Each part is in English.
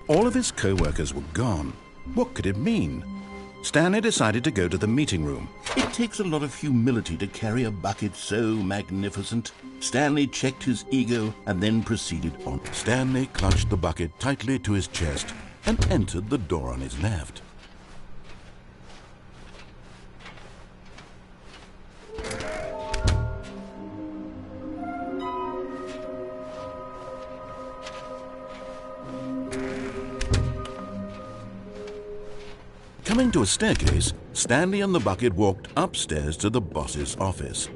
All of his co-workers were gone. What could it mean? Stanley decided to go to the meeting room. It takes a lot of humility to carry a bucket so magnificent. Stanley checked his ego and then proceeded on. Stanley clutched the bucket tightly to his chest and entered the door on his left. Coming to a staircase, Stanley and the bucket walked upstairs to the boss's office.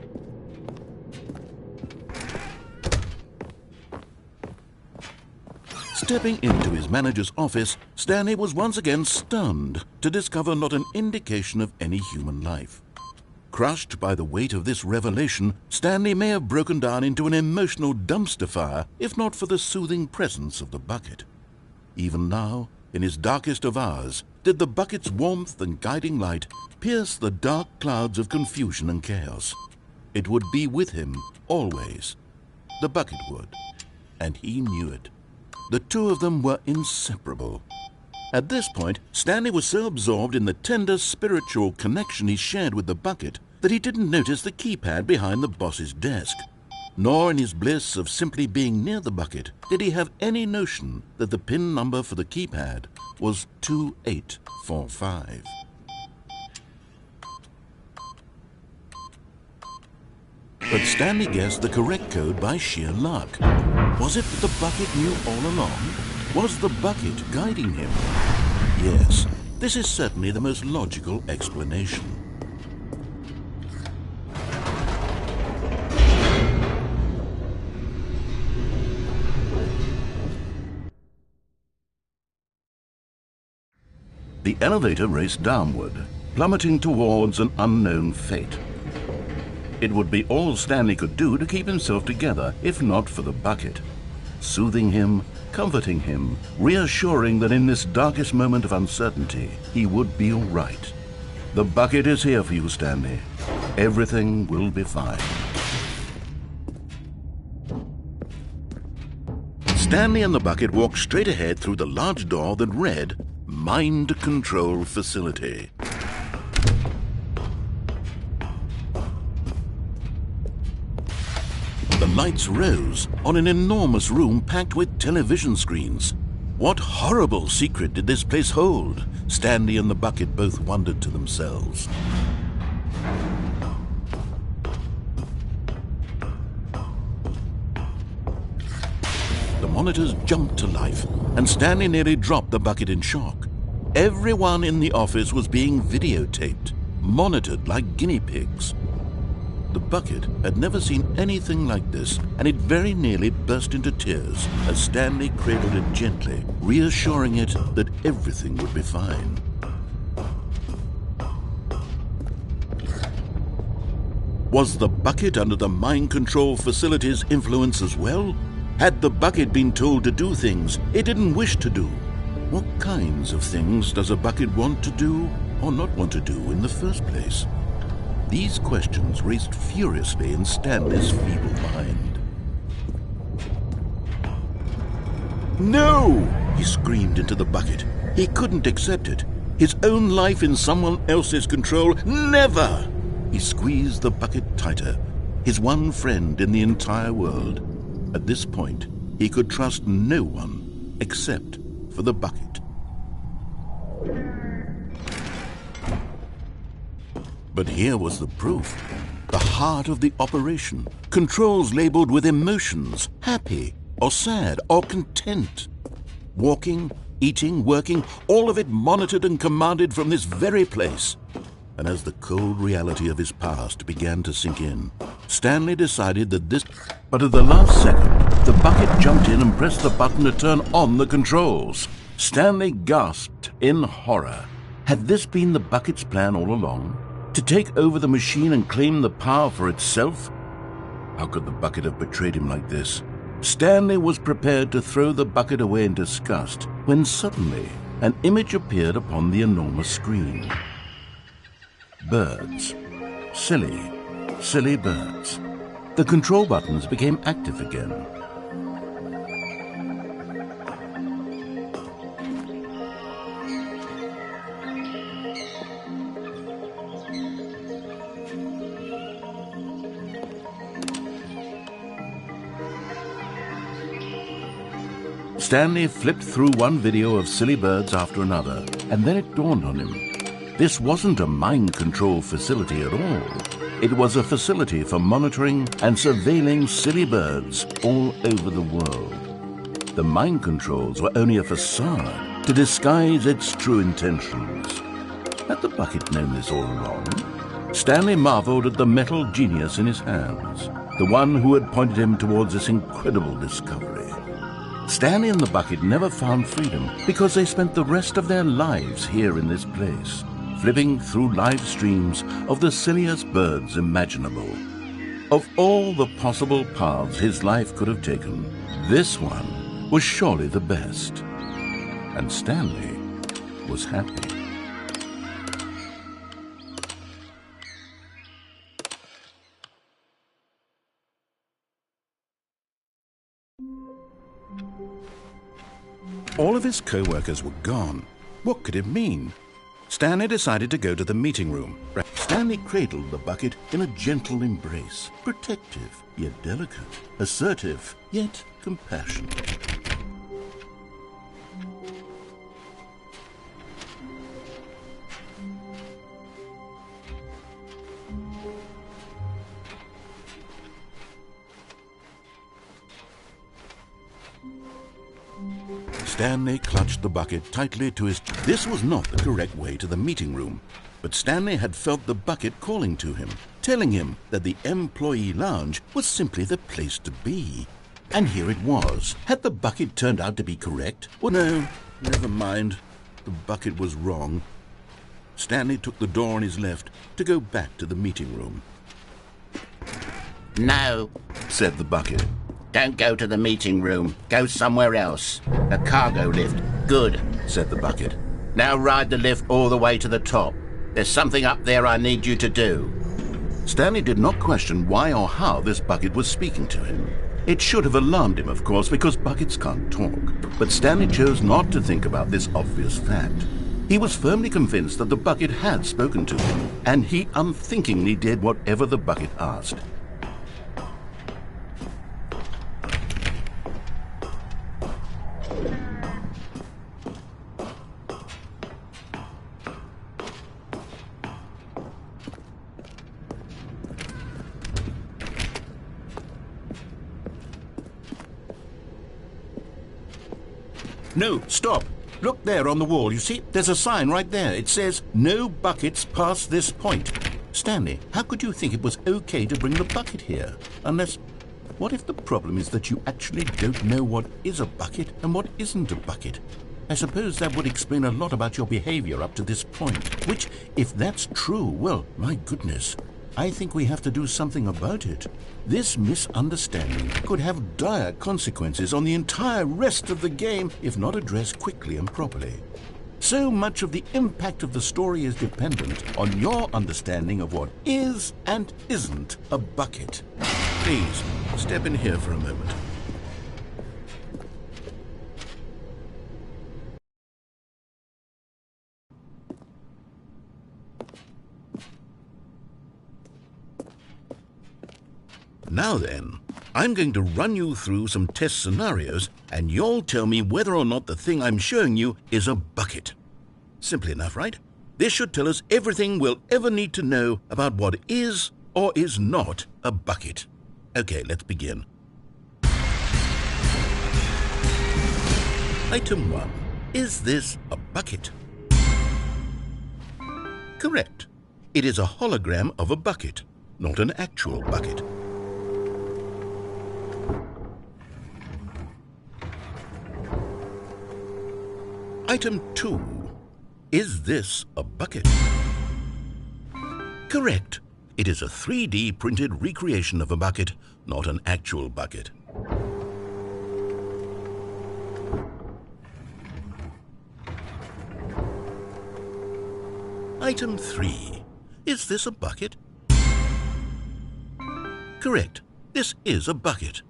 Stepping into his manager's office, Stanley was once again stunned to discover not an indication of any human life. Crushed by the weight of this revelation, Stanley may have broken down into an emotional dumpster fire if not for the soothing presence of the bucket. Even now, in his darkest of hours, did the bucket's warmth and guiding light pierce the dark clouds of confusion and chaos. It would be with him always. The bucket would, and he knew it. The two of them were inseparable. At this point, Stanley was so absorbed in the tender spiritual connection he shared with the bucket that he didn't notice the keypad behind the boss's desk. Nor in his bliss of simply being near the bucket did he have any notion that the PIN number for the keypad was 2845. But Stanley guessed the correct code by sheer luck. Was it that the bucket knew all along? Was the bucket guiding him? Yes, this is certainly the most logical explanation. The elevator raced downward, plummeting towards an unknown fate. It would be all Stanley could do to keep himself together, if not for the bucket. Soothing him, comforting him, reassuring that in this darkest moment of uncertainty, he would be all right. The bucket is here for you, Stanley. Everything will be fine. Stanley and the bucket walked straight ahead through the large door that read, Mind Control Facility. The lights rose on an enormous room packed with television screens. What horrible secret did this place hold? Stanley and the bucket both wondered to themselves. The monitors jumped to life, and Stanley nearly dropped the bucket in shock. Everyone in the office was being videotaped, monitored like guinea pigs. The bucket had never seen anything like this, and it very nearly burst into tears as Stanley cradled it gently, reassuring it that everything would be fine. Was the bucket under the mind control facility's influence as well? Had the bucket been told to do things it didn't wish to do? What kinds of things does a bucket want to do or not want to do in the first place? These questions raced furiously in Stanley's feeble mind. No! He screamed into the bucket. He couldn't accept it. His own life in someone else's control, never! He squeezed the bucket tighter, his one friend in the entire world. At this point, he could trust no one except for the bucket. But here was the proof. the heart of the operation. Controls labeled with emotions, happy or sad or content. Walking, eating, working, all of it monitored and commanded from this very place. And as the cold reality of his past began to sink in, Stanley decided that this... But at the last second, the bucket jumped in and pressed the button to turn on the controls. Stanley gasped in horror. Had this been the bucket's plan all along? To take over the machine and claim the power for itself? How could the bucket have betrayed him like this? Stanley was prepared to throw the bucket away in disgust when suddenly an image appeared upon the enormous screen. Birds. Silly, silly birds. The control buttons became active again. Stanley flipped through one video of silly birds after another, and then it dawned on him. This wasn't a mind control facility at all. It was a facility for monitoring and surveilling silly birds all over the world. The mind controls were only a facade to disguise its true intentions. Had the bucket known this all along? Stanley marveled at the metal genius in his hands, the one who had pointed him towards this incredible discovery. Stanley and the bucket never found freedom because they spent the rest of their lives here in this place, flipping through live streams of the silliest birds imaginable. Of all the possible paths his life could have taken, this one was surely the best. And Stanley was happy. All of his co-workers were gone. What could it mean? Stanley decided to go to the meeting room. Stanley cradled the bucket in a gentle embrace, protective yet delicate, assertive yet compassionate. Stanley clutched the bucket tightly to his... This was not the correct way to the meeting room, but Stanley had felt the bucket calling to him, telling him that the employee lounge was simply the place to be. And here it was. Had the bucket turned out to be correct? Well, no, never mind. The bucket was wrong. Stanley took the door on his left to go back to the meeting room. No, said the bucket. Don't go to the meeting room. Go somewhere else. A cargo lift. Good, said the bucket. Now ride the lift all the way to the top. There's something up there I need you to do. Stanley did not question why or how this bucket was speaking to him. It should have alarmed him, of course, because buckets can't talk. But Stanley chose not to think about this obvious fact. He was firmly convinced that the bucket had spoken to him, and he unthinkingly did whatever the bucket asked. No, stop. Look there on the wall. You see, there's a sign right there. It says, "No buckets past this point." Stanley, how could you think it was okay to bring the bucket here? Unless, what if the problem is that you actually don't know what is a bucket and what isn't a bucket? I suppose that would explain a lot about your behavior up to this point. Which, if that's true, well, my goodness, I think we have to do something about it. This misunderstanding could have dire consequences on the entire rest of the game if not addressed quickly and properly. So much of the impact of the story is dependent on your understanding of what is and isn't a bucket. Please, step in here for a moment. Now then, I'm going to run you through some test scenarios, and you'll tell me whether or not the thing I'm showing you is a bucket. Simple enough, right? This should tell us everything we'll ever need to know about what is or is not a bucket? Okay, let's begin. Item 1. Is this a bucket? Correct. It is a hologram of a bucket, not an actual bucket. Item 2. Is this a bucket? Correct. It is a 3D printed recreation of a bucket, not an actual bucket. Item 3. Is this a bucket? Correct. This is a bucket.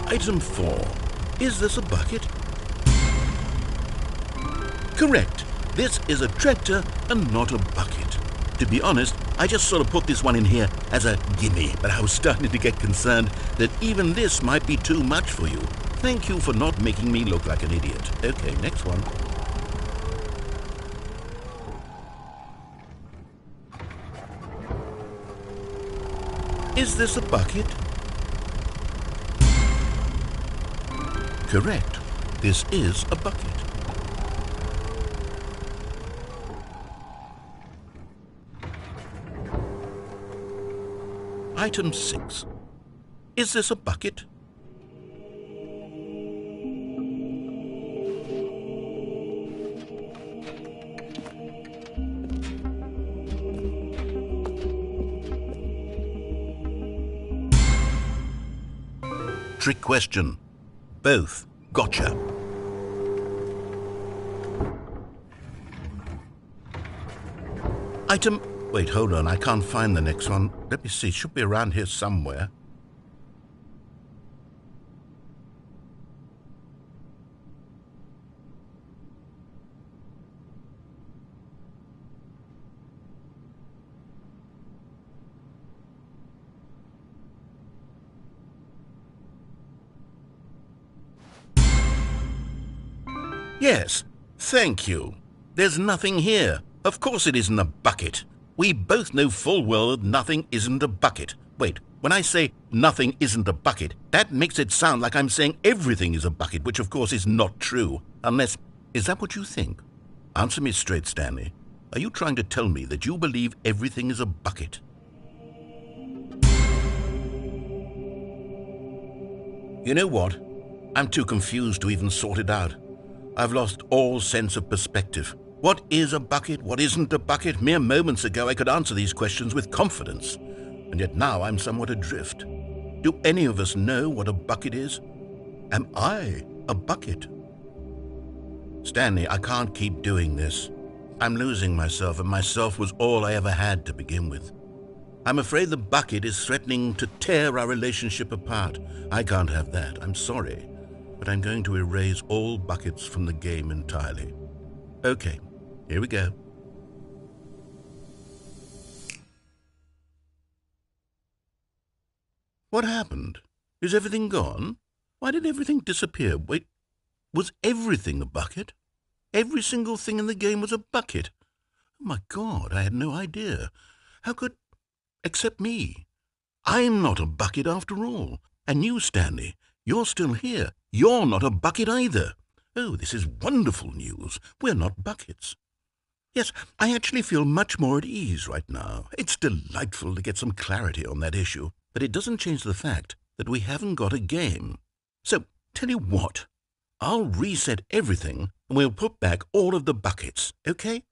Item 4. Is this a bucket? Correct. This is a tractor and not a bucket. To be honest, I just sort of put this one in here as a gimme, but I was starting to get concerned that even this might be too much for you. Thank you for not making me look like an idiot. Okay, next one. Is this a bucket? Correct. This is a bucket. Item 6. Is this a bucket? Trick question. Both. Gotcha. Item... Wait, hold on. I can't find the next one. Let me see. It should be around here somewhere. Yes, thank you. There's nothing here. Of course it isn't a bucket. We both know full well that nothing isn't a bucket. Wait, when I say nothing isn't a bucket, that makes it sound like I'm saying everything is a bucket, which of course is not true. Unless, is that what you think? Answer me straight, Stanley. Are you trying to tell me that you believe everything is a bucket? You know what? I'm too confused to even sort it out. I've lost all sense of perspective. What is a bucket? What isn't a bucket? Mere moments ago I could answer these questions with confidence, and yet now I'm somewhat adrift. Do any of us know what a bucket is? Am I a bucket? Stanley, I can't keep doing this. I'm losing myself, and myself was all I ever had to begin with. I'm afraid the bucket is threatening to tear our relationship apart. I can't have that. I'm sorry, but I'm going to erase all buckets from the game entirely. Okay. Here we go. What happened? Is everything gone? Why did everything disappear? Wait, was everything a bucket? Every single thing in the game was a bucket. Oh my God, I had no idea. How could... except me. I'm not a bucket after all. And you, Stanley, you're still here. You're not a bucket either. Oh, this is wonderful news. We're not buckets. Yes, I actually feel much more at ease right now. It's delightful to get some clarity on that issue, but it doesn't change the fact that we haven't got a game. So, tell you what, I'll reset everything and we'll put back all of the buckets, okay?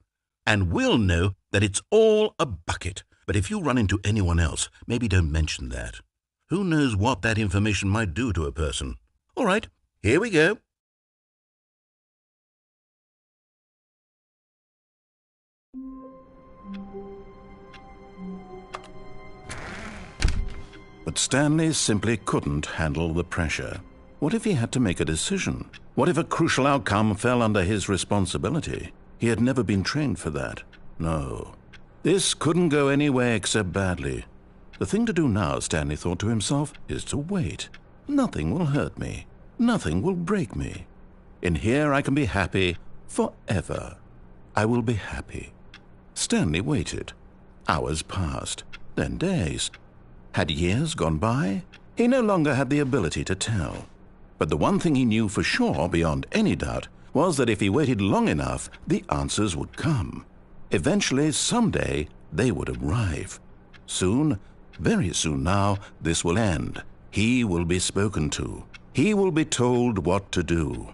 And we'll know that it's all a bucket. But if you run into anyone else, maybe don't mention that. Who knows what that information might do to a person? All right, here we go. But Stanley simply couldn't handle the pressure. What if he had to make a decision? What if a crucial outcome fell under his responsibility? He had never been trained for that. No. This couldn't go any way except badly. The thing to do now, Stanley thought to himself, is to wait. Nothing will hurt me. Nothing will break me. In here I can be happy forever. I will be happy. Stanley waited. Hours passed, then days. Had years gone by? He no longer had the ability to tell. But the one thing he knew for sure, beyond any doubt, was that if he waited long enough, the answers would come. Eventually, someday, they would arrive. Soon, very soon now, this will end. He will be spoken to. He will be told what to do.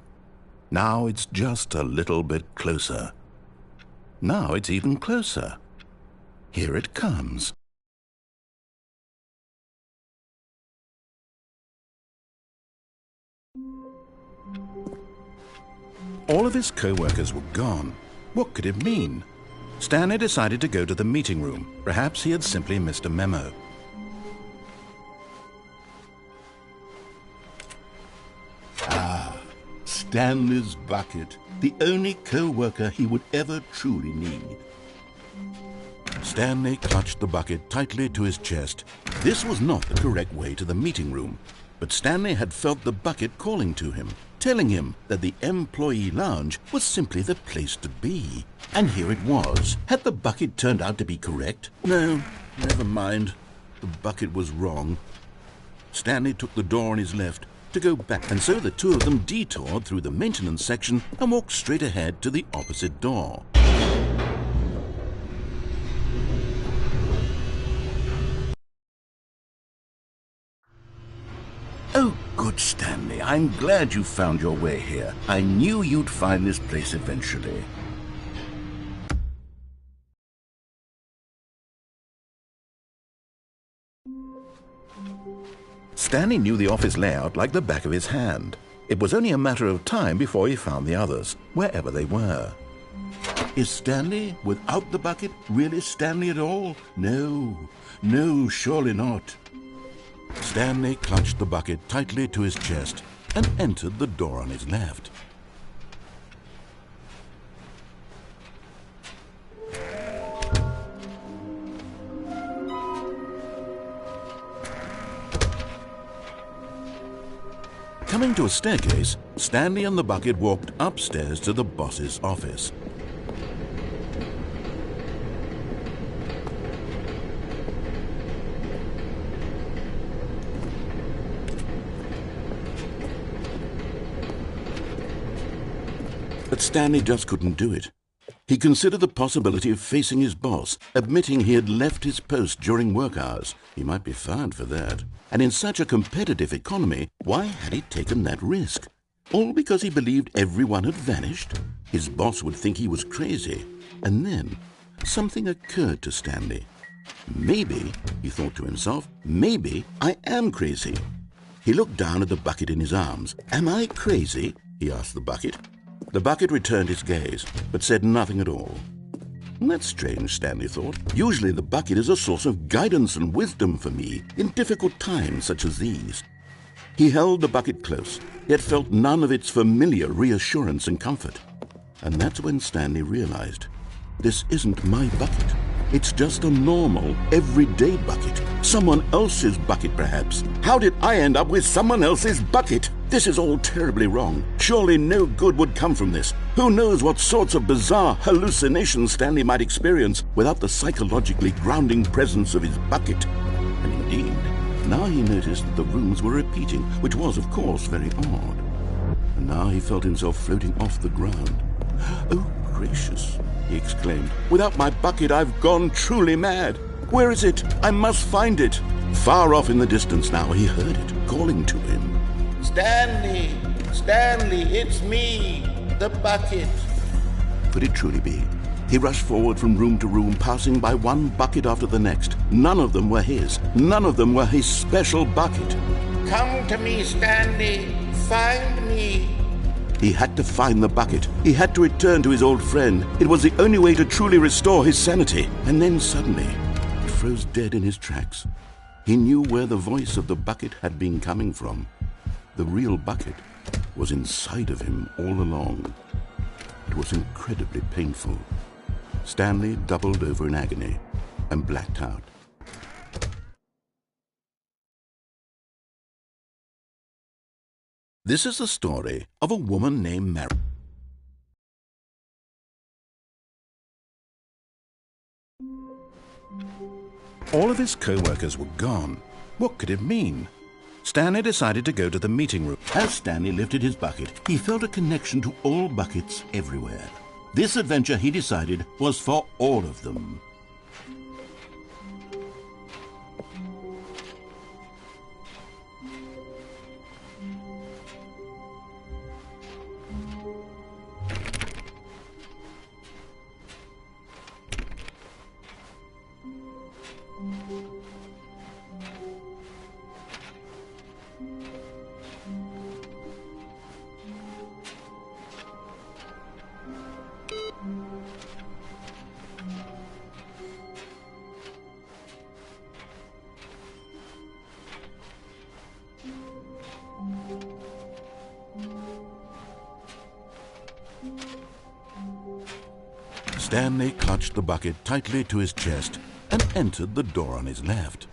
Now it's just a little bit closer. Now it's even closer. Here it comes. All of his co-workers were gone. What could it mean? Stanley decided to go to the meeting room. Perhaps he had simply missed a memo. Stanley's bucket, the only co-worker he would ever truly need. Stanley clutched the bucket tightly to his chest. This was not the correct way to the meeting room, but Stanley had felt the bucket calling to him, telling him that the employee lounge was simply the place to be. And here it was. Had the bucket turned out to be correct? No, never mind. The bucket was wrong. Stanley took the door on his left to go back, and so the two of them detoured through the maintenance section and walked straight ahead to the opposite door. Oh, good Stanley, I'm glad you found your way here. I knew you'd find this place eventually. Stanley knew the office layout like the back of his hand. It was only a matter of time before he found the others, wherever they were. Is Stanley, without the bucket, really Stanley at all? No, surely not. Stanley clutched the bucket tightly to his chest and entered the door on his left. Coming to a staircase, Stanley and the bucket walked upstairs to the boss's office. But Stanley just couldn't do it. He considered the possibility of facing his boss, admitting he had left his post during work hours. He might be fired for that. And in such a competitive economy, why had he taken that risk? All because he believed everyone had vanished? His boss would think he was crazy. And then something occurred to Stanley. Maybe, he thought to himself, maybe I am crazy. He looked down at the bucket in his arms. Am I crazy? He asked the bucket. The bucket returned his gaze, but said nothing at all. That's strange, Stanley thought. Usually the bucket is a source of guidance and wisdom for me in difficult times such as these. He held the bucket close, yet felt none of its familiar reassurance and comfort. And that's when Stanley realized, this isn't my bucket. It's just a normal, everyday bucket. Someone else's bucket, perhaps. How did I end up with someone else's bucket? This is all terribly wrong. Surely no good would come from this. Who knows what sorts of bizarre hallucinations Stanley might experience without the psychologically grounding presence of his bucket. And indeed, now he noticed that the rooms were repeating, which was, of course, very odd. And now he felt himself floating off the ground. Oh, gracious, he exclaimed. Without my bucket, I've gone truly mad. Where is it? I must find it. Far off in the distance now, he heard it, calling to him. Stanley! Stanley, it's me, the bucket. Could it truly be? He rushed forward from room to room, passing by one bucket after the next. None of them were his. None of them were his special bucket. Come to me, Stanley. Find me. He had to find the bucket. He had to return to his old friend. It was the only way to truly restore his sanity. And then suddenly, he froze dead in his tracks. He knew where the voice of the bucket had been coming from. The real bucket was inside of him all along. It was incredibly painful. Stanley doubled over in agony and blacked out. This is the story of a woman named Mary. All of his co-workers were gone. What could it mean? Stanley decided to go to the meeting room. As Stanley lifted his bucket, he felt a connection to all buckets everywhere. This adventure, he decided, was for all of them. Stanley clutched the bucket tightly to his chest and entered the door on his left.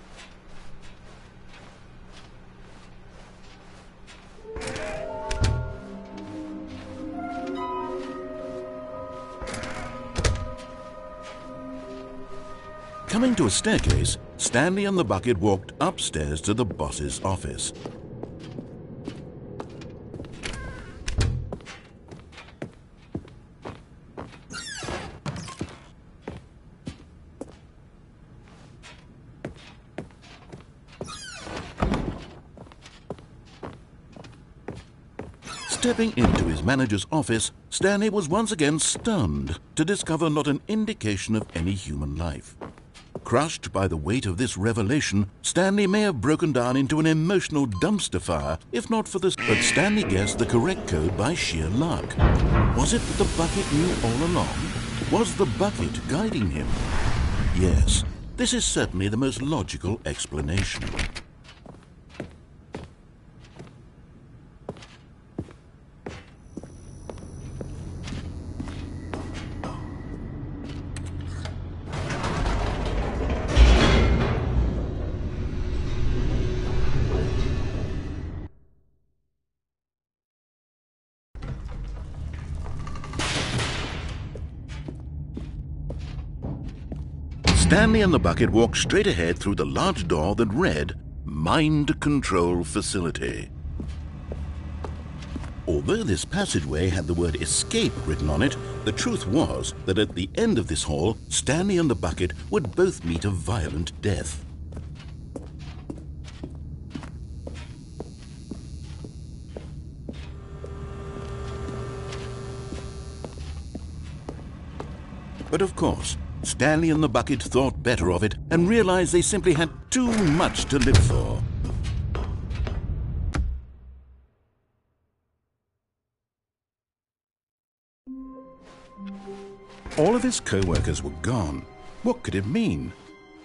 Coming to a staircase, Stanley and the bucket walked upstairs to the boss's office. Stepping into his manager's office, Stanley was once again stunned to discover not an indication of any human life. Crushed by the weight of this revelation, Stanley may have broken down into an emotional dumpster fire, if not for this. But Stanley guessed the correct code by sheer luck. Was it that the bucket knew all along? Was the bucket guiding him? Yes, this is certainly the most logical explanation. Stanley and the bucket walked straight ahead through the large door that read, Mind Control Facility. Although this passageway had the word escape written on it, the truth was that at the end of this hall, Stanley and the bucket would both meet a violent death. But of course, Stanley and the bucket thought better of it and realized they simply had too much to live for. All of his co-workers were gone. What could it mean?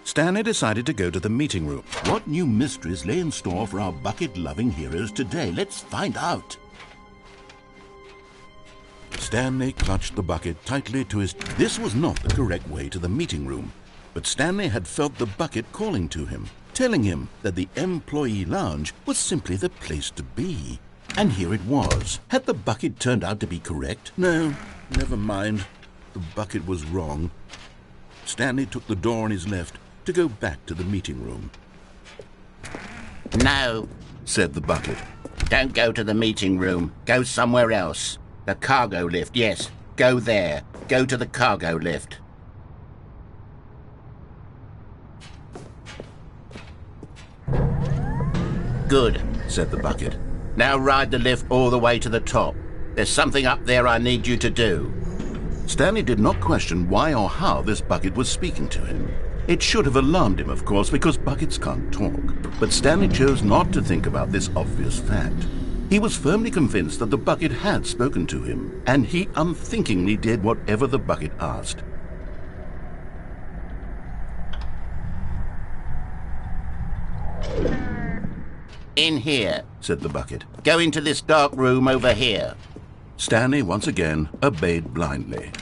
Stanley decided to go to the meeting room. What new mysteries lay in store for our bucket-loving heroes today? Let's find out. Stanley clutched the bucket tightly to his... This was not the correct way to the meeting room, but Stanley had felt the bucket calling to him, telling him that the employee lounge was simply the place to be. And here it was. Had the bucket turned out to be correct? No, never mind. The bucket was wrong. Stanley took the door on his left to go back to the meeting room. No, said the bucket. Don't go to the meeting room. Go somewhere else. The cargo lift, yes. Go there. Go to the cargo lift. Good, said the bucket. Now ride the lift all the way to the top. There's something up there I need you to do. Stanley did not question why or how this bucket was speaking to him. It should have alarmed him, of course, because buckets can't talk. But Stanley chose not to think about this obvious fact. He was firmly convinced that the bucket had spoken to him, and he unthinkingly did whatever the bucket asked. In here, said the bucket. Go into this dark room over here. Stanley once again obeyed blindly.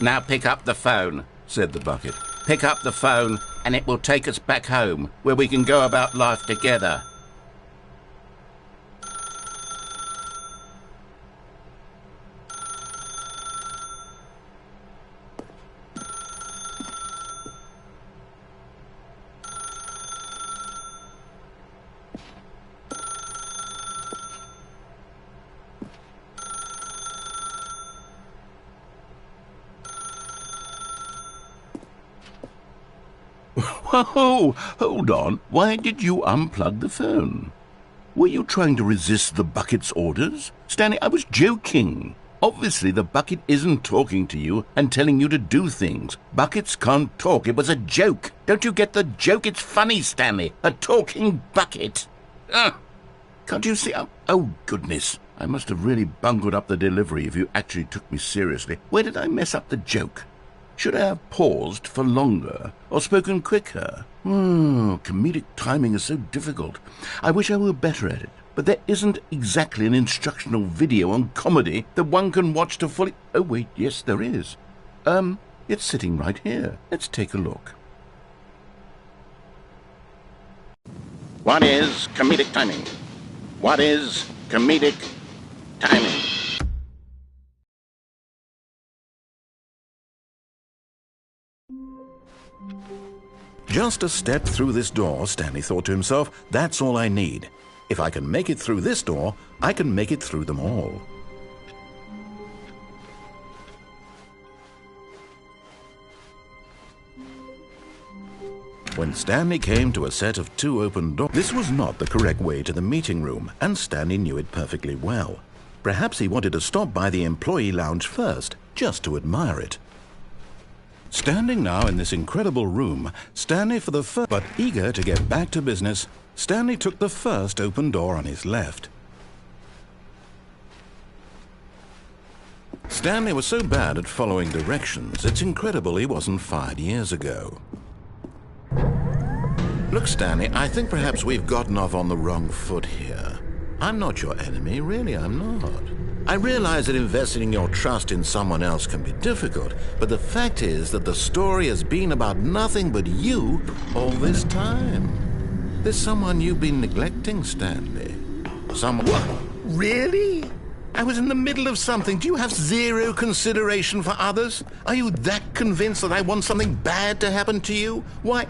Now pick up the phone, said the bucket. Pick up the phone and it will take us back home, where we can go about life together. Whoa, hold on. Why did you unplug the phone? Were you trying to resist the bucket's orders? Stanley, I was joking. Obviously, the bucket isn't talking to you and telling you to do things. Buckets can't talk. It was a joke. Don't you get the joke? It's funny, Stanley. A talking bucket. Can't you see? Oh, goodness. I must have really bungled up the delivery if you actually took me seriously. Where did I mess up the joke? Should I have paused for longer or spoken quicker? Comedic timing is so difficult. I wish I were better at it, but there isn't exactly an instructional video on comedy that one can watch to fully... Oh, wait, yes, there is. It's sitting right here. Let's take a look. What is comedic timing? What is comedic timing? Just a step through this door, Stanley thought to himself. That's all I need. If I can make it through this door, I can make it through them all. When Stanley came to a set of 2 open doors, this was not the correct way to the meeting room, and Stanley knew it perfectly well. Perhaps he wanted to stop by the employee lounge first, just to admire it. Standing now in this incredible room, Stanley for the first, but eager to get back to business, Stanley took the first open door on his left. Stanley was so bad at following directions, it's incredible he wasn't fired years ago. Look, Stanley, I think perhaps we've gotten off on the wrong foot here. I'm not your enemy, really, I'm not. I realize that investing your trust in someone else can be difficult, but the fact is that the story has been about nothing but you all this time. There's someone you've been neglecting, Stanley. Someone... What? Really? I was in the middle of something. Do you have zero consideration for others? Are you that convinced that I want something bad to happen to you? Why,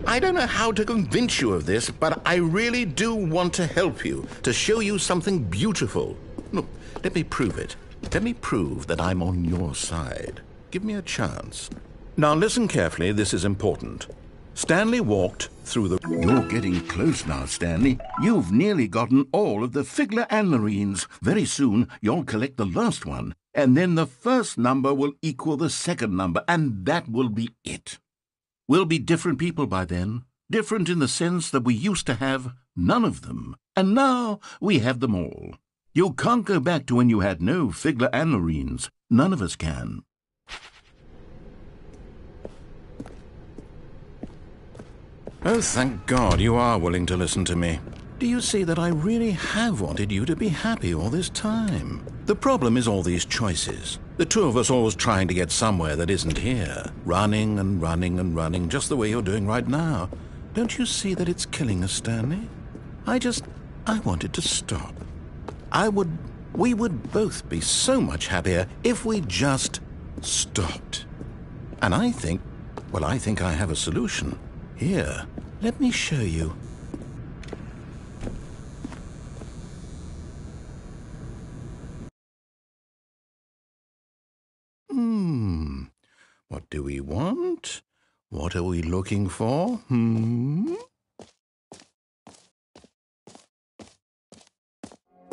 I don't know how to convince you of this, but I really do want to help you, to show you something beautiful. Look, let me prove it. Let me prove that I'm on your side. Give me a chance. Now listen carefully, this is important. Stanley walked through the... You're getting close now, Stanley. You've nearly gotten all of the Figler and Marines. Very soon, you'll collect the last one, and then the first number will equal the second number, and that will be it. We'll be different people by then. Different in the sense that we used to have none of them, and now we have them all. You can't go back to when you had no Figler and Marines. None of us can. Oh, thank God you are willing to listen to me. Do you see that I really have wanted you to be happy all this time? The problem is all these choices. The two of us always trying to get somewhere that isn't here. Running and running and running, just the way you're doing right now. Don't you see that it's killing us, Stanley? I wanted to stop. We would both be so much happier if we just stopped. And I think I have a solution. Here, let me show you. What do we want? What are we looking for?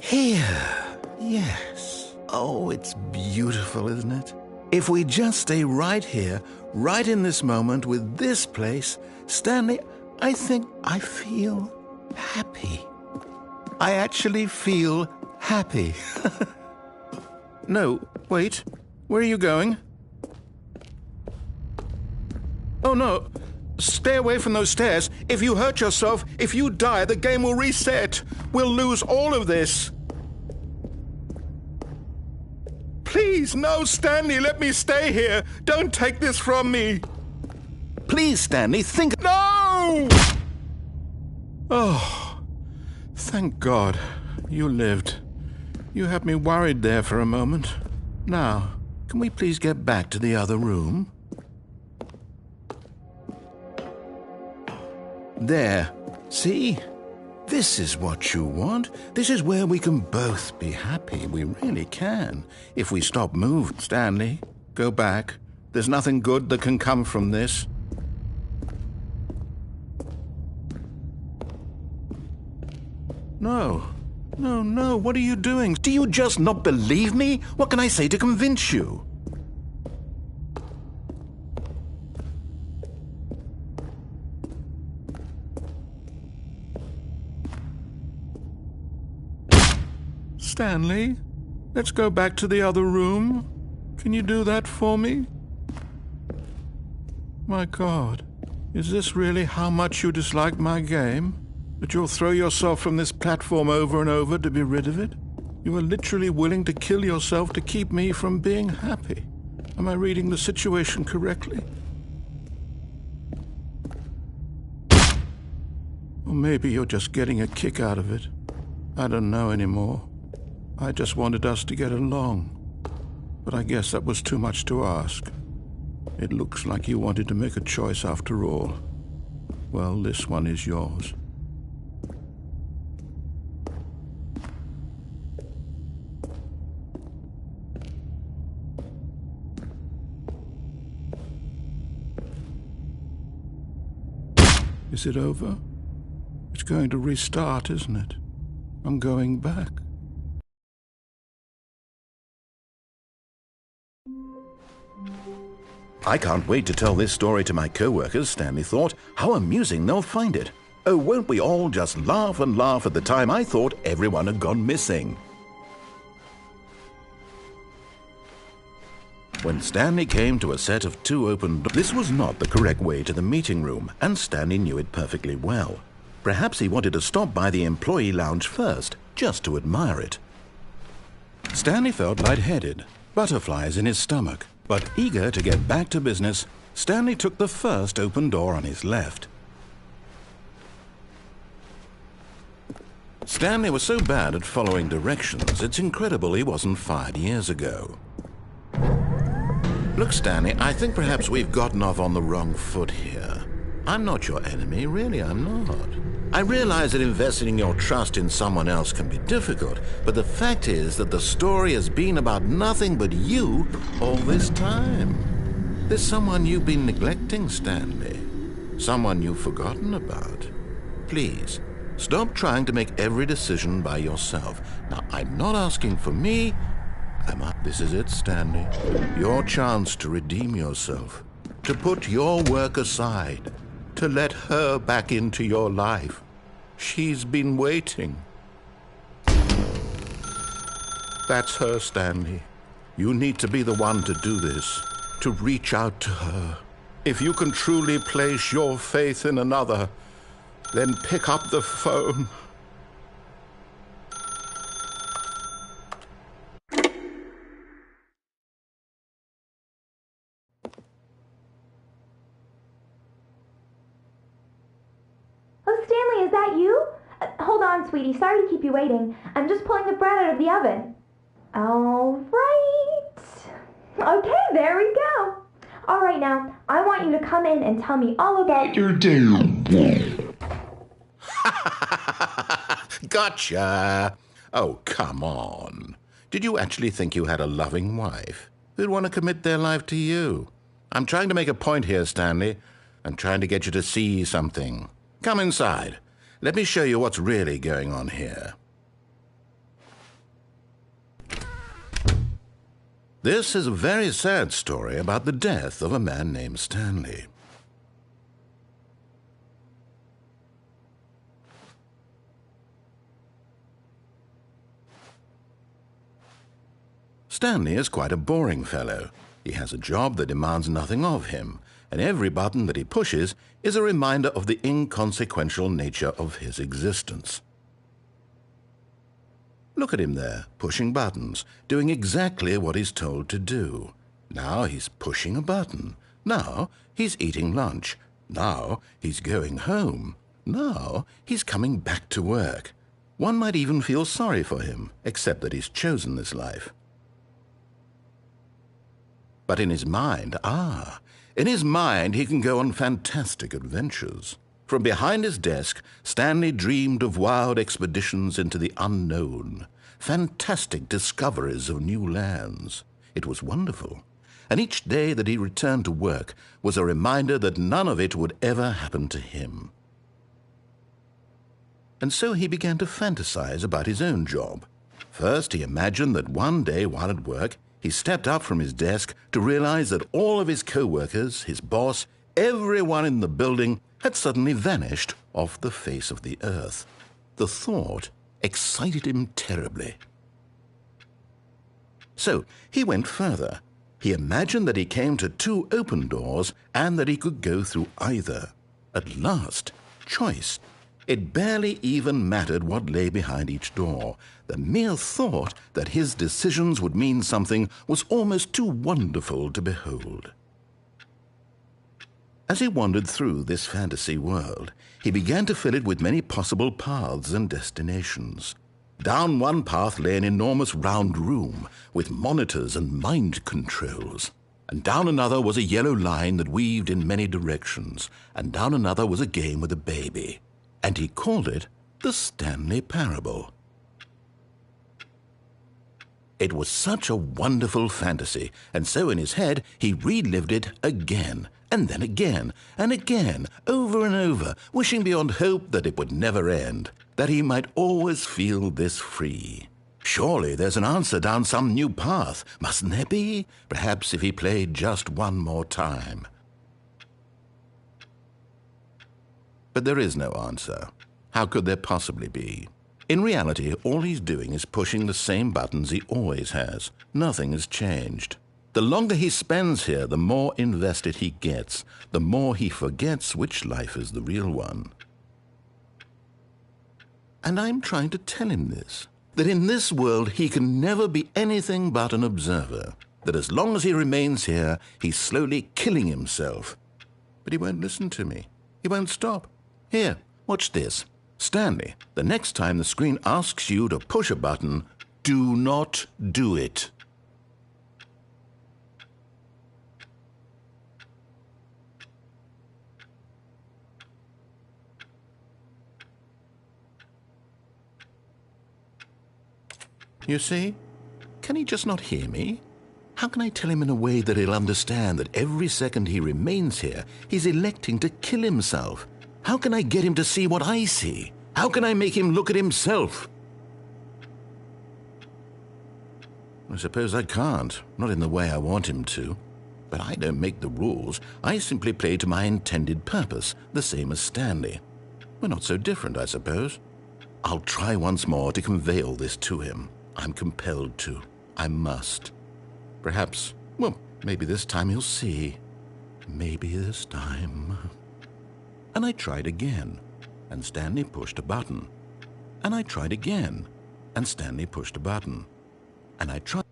Here. Yes. Oh, it's beautiful, isn't it? If we just stay right here, right in this moment with this place, Stanley, I think I feel happy. I actually feel happy. No, wait. Where are you going? Oh, no. Stay away from those stairs. If you hurt yourself, if you die, the game will reset. We'll lose all of this. Please, no, Stanley, let me stay here. Don't take this from me. Please, Stanley, think... No! Oh, thank God. You lived. You had me worried there for a moment. Now, can we please get back to the other room? There. See? This is what you want. This is where we can both be happy. We really can. If we stop moving. Stanley, go back. There's nothing good that can come from this. No. No, no. What are you doing? Do you just not believe me? What can I say to convince you? Stanley, let's go back to the other room. Can you do that for me? My God, is this really how much you dislike my game? That you'll throw yourself from this platform over and over to be rid of it? You are literally willing to kill yourself to keep me from being happy. Am I reading the situation correctly? Or maybe you're just getting a kick out of it. I don't know anymore. I just wanted us to get along. But I guess that was too much to ask. It looks like you wanted to make a choice after all. Well, this one is yours. Is it over? It's going to restart, isn't it? I'm going back. I can't wait to tell this story to my co-workers, Stanley thought. How amusing they'll find it. Oh, won't we all just laugh and laugh at the time I thought everyone had gone missing. When Stanley came to a set of 2 open doors, this was not the correct way to the meeting room, and Stanley knew it perfectly well. Perhaps he wanted to stop by the employee lounge first, just to admire it. Stanley felt lightheaded, butterflies in his stomach. But eager to get back to business, Stanley took the first open door on his left. Stanley was so bad at following directions, it's incredible he wasn't fired years ago. Look, Stanley, I think perhaps we've gotten off on the wrong foot here. I'm not your enemy, really, I'm not. I realize that investing your trust in someone else can be difficult, but the fact is that the story has been about nothing but you all this time. There's someone you've been neglecting, Stanley. Someone you've forgotten about. Please, stop trying to make every decision by yourself. Now, I'm not asking for me. This is it, Stanley. Your chance to redeem yourself. To put your work aside. To let her back into your life. She's been waiting. That's her, Stanley. You need to be the one to do this, to reach out to her. If you can truly place your faith in another, then pick up the phone. Is that you? Hold on, sweetie. Sorry to keep you waiting. I'm just pulling the bread out of the oven. All right. Okay, there we go. All right, now, I want you to come in and tell me all about your day. Gotcha. Oh, come on. Did you actually think you had a loving wife who'd want to commit their life to you? I'm trying to make a point here, Stanley. I'm trying to get you to see something. Come inside. Let me show you what's really going on here. This is a very sad story about the death of a man named Stanley. Stanley is quite a boring fellow. He has a job that demands nothing of him, and every button that he pushes is a reminder of the inconsequential nature of his existence. Look at him there, pushing buttons, doing exactly what he's told to do. Now he's pushing a button. Now he's eating lunch. Now he's going home. Now he's coming back to work. One might even feel sorry for him, except that he's chosen this life. But in his mind, he can go on fantastic adventures. From behind his desk, Stanley dreamed of wild expeditions into the unknown, fantastic discoveries of new lands. It was wonderful, and each day that he returned to work was a reminder that none of it would ever happen to him. And so he began to fantasize about his own job. First, he imagined that one day while at work, he stepped up from his desk to realize that all of his co-workers, his boss, everyone in the building had suddenly vanished off the face of the earth. The thought excited him terribly. So he went further. He imagined that he came to 2 open doors and that he could go through either. At last, choice. It barely even mattered what lay behind each door. The mere thought that his decisions would mean something was almost too wonderful to behold. As he wandered through this fantasy world, he began to fill it with many possible paths and destinations. Down one path lay an enormous round room with monitors and mind controls. And down another was a yellow line that weaved in many directions. And down another was a game with a baby. And he called it the Stanley Parable. It was such a wonderful fantasy, and so in his head he relived it again, and then again, and again, over and over, wishing beyond hope that it would never end, that he might always feel this free. Surely there's an answer down some new path, mustn't there be? Perhaps if he played just one more time. But there is no answer. How could there possibly be? In reality, all he's doing is pushing the same buttons he always has. Nothing has changed. The longer he spends here, the more invested he gets, the more he forgets which life is the real one. And I'm trying to tell him this, that in this world he can never be anything but an observer, that as long as he remains here, he's slowly killing himself. But he won't listen to me. He won't stop. Here, watch this. Stanley, the next time the screen asks you to push a button, do not do it. You see? Can he just not hear me? How can I tell him in a way that he'll understand that every second he remains here, he's electing to kill himself? How can I get him to see what I see? How can I make him look at himself? I suppose I can't, not in the way I want him to. But I don't make the rules. I simply play to my intended purpose, the same as Stanley. We're not so different, I suppose. I'll try once more to convey all this to him. I'm compelled to. I must. Perhaps, well, maybe this time he'll see. Maybe this time. And I tried again, and Stanley pushed a button. And I tried again, and Stanley pushed a button. And I tried.